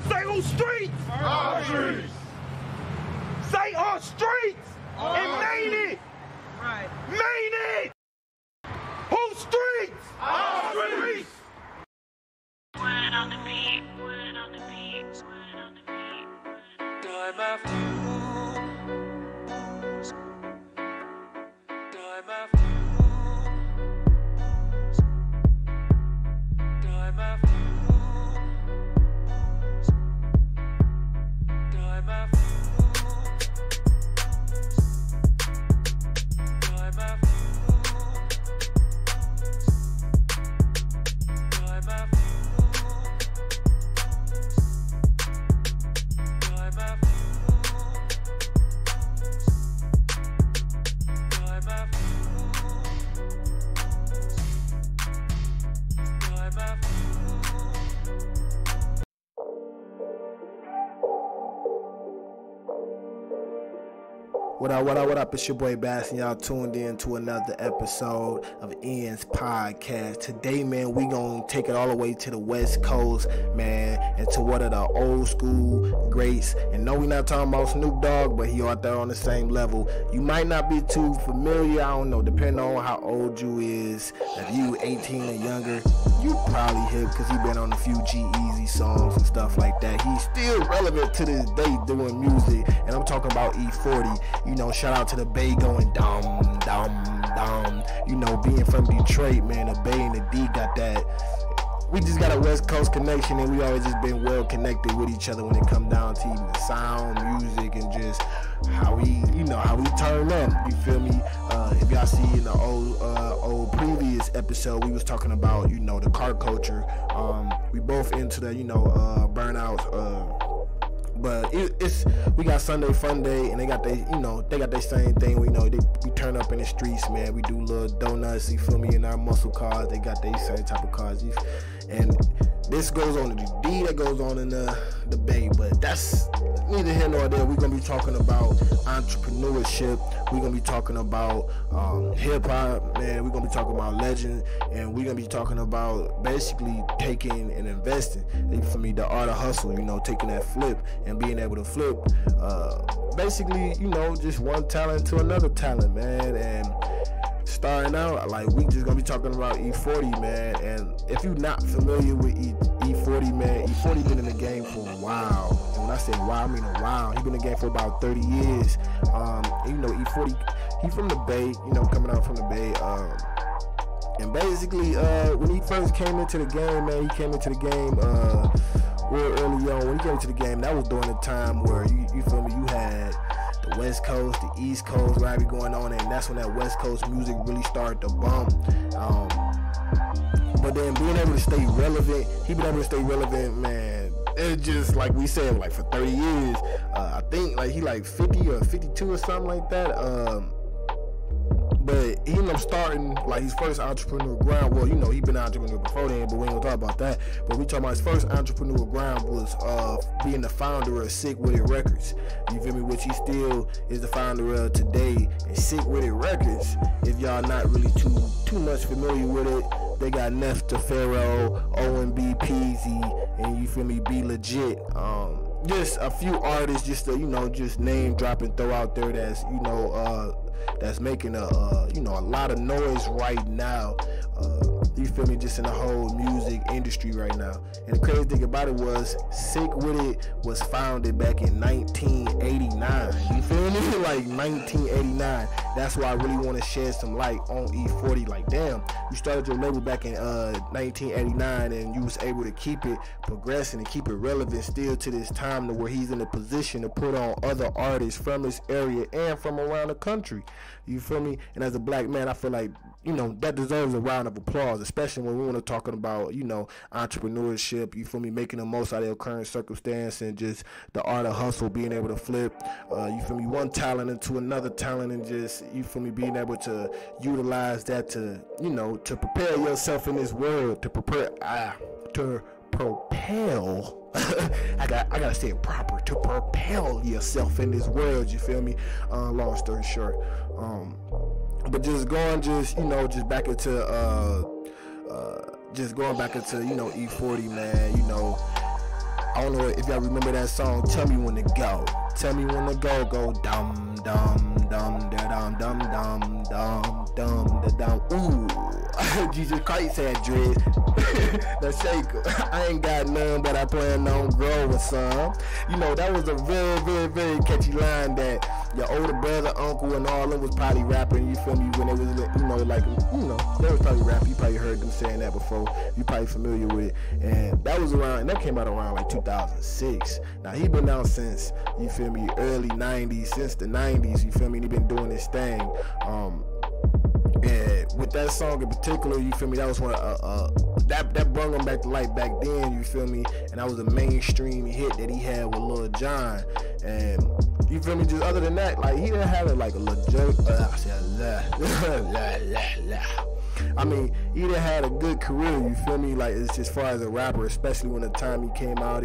Say on streets. Our streets. Say on streets. And main it. Right. Main it. Whose streets? Our streets. Word on the beat, word on the beat, word on the beat. Time after time after time after time after time after What up, it's your boy Bass, and y'all tuned in to another episode of Ian's Podcast. Today, man, we gonna take it all the way to the West Coast, man, and to one of the old school greats. And no, we not talking about Snoop Dogg, but he out there on the same level. You might not be too familiar, I don't know, depending on how old you is. If you 18 or younger, you probably hip, because he been on a few G-Eazy songs and stuff like that. He's still relevant to this day doing music, and I'm talking about E-40. You know, shout out to the Bay going dum, dum, dum. You know, being from Detroit, man, the Bay and the D got that. We just got a West Coast connection, and we always just been well connected with each other when it come down to even the sound, music, and just how we turn up. You feel me? If y'all see in the old previous episode, we was talking about, you know, the car culture. We both into the, burnouts. But we got Sunday Fun Day, and they got their same thing. We turn up in the streets, man. We do little donuts, you feel me, in our muscle cars. They got their same type of cars. And this goes on in the D, that goes on in the Bay. But that's neither here nor there. We're going to be talking about entrepreneurship. We're going to be talking about hip-hop, man. We're going to be talking about legends. And we're going to be talking about basically taking and investing. For me, the art of hustle, taking that flip and being able to flip. Basically, just one talent to another talent, man. And starting out, like, we just gonna be talking about E-40, man. And if you're not familiar with E-40, man, E-40 been in the game for a while. And when I say while, I mean a while. He been in the game for about 30 years. E-40, he from the Bay, coming out from the Bay. And basically, when he first came into the game, man, he came into the game real early on. When he came into the game, that was during the time where, you feel me, you had the West Coast, the East Coast, whatever going on, and that's when that West Coast music really started to bump. But then being able to stay relevant, he been able to stay relevant, man. It's just like we said, like for 30 years. I think like he like 50 or 52 or something like that. But he ended up starting like his first entrepreneurial grind. Well, he been an entrepreneur before then, but we ain't gonna talk about that. But we talking about his first entrepreneurial grind was being the founder of Sick Wit Records. You feel me? Which he still is the founder of today. And Sick Wit Records, if y'all not really too much familiar with it, they got Nefta Pharaoh, O&B Peasy, and you feel me, Be Legit. Just a few artists, just to, just name drop and throw out there that's that's making a lot of noise right now. You feel me? Just in the whole music industry right now. And the crazy thing about it was, Sick Wit was founded back in 1989. You feel me? Like 1989. That's why I really want to shed some light on E-40. Like, damn, you started your label back in 1989, and you was able to keep it progressing and keep it relevant still to this time, to where he's in a position to put on other artists from this area and from around the country. You feel me? And as a black man, I feel like, that deserves a round of applause, especially when we want to talking about, entrepreneurship, you feel me, making the most out of your current circumstance, and just the art of hustle, being able to flip, you feel me, one talent into another talent, and just, you feel me, being able to utilize that to, to prepare yourself in this world, to propel, I gotta say it proper, to propel yourself in this world, you feel me? Long story short, but just going, just back into E-40, man. I don't know if y'all remember that song, Tell Me When to Go. Tell me when to go, go dum dum dum da dum dum dum dum dum da dum. Ooh, Jesus Christ had dread. That's shaker. I ain't got none, but I plan on growing some. You know, that was a very, very, very catchy line that your older brother, uncle, and all them was probably rapping. You feel me? When they was, you know, like, you know, they was probably rapping. You probably heard them saying that before. You probably familiar with it. And that was around. And that came out around like 2006. Now he been out since, you feel me, early 90s, since the 90s. You feel me? He been doing his thing. And with that song in particular, you feel me, that was one that brought him back to life back then, you feel me, and that was a mainstream hit that he had with Lil Jon. And you feel me, just other than that, like, he didn't have like a legit I mean, he didn't have a good career, you feel me, like, it's as far as a rapper, especially when the time he came out.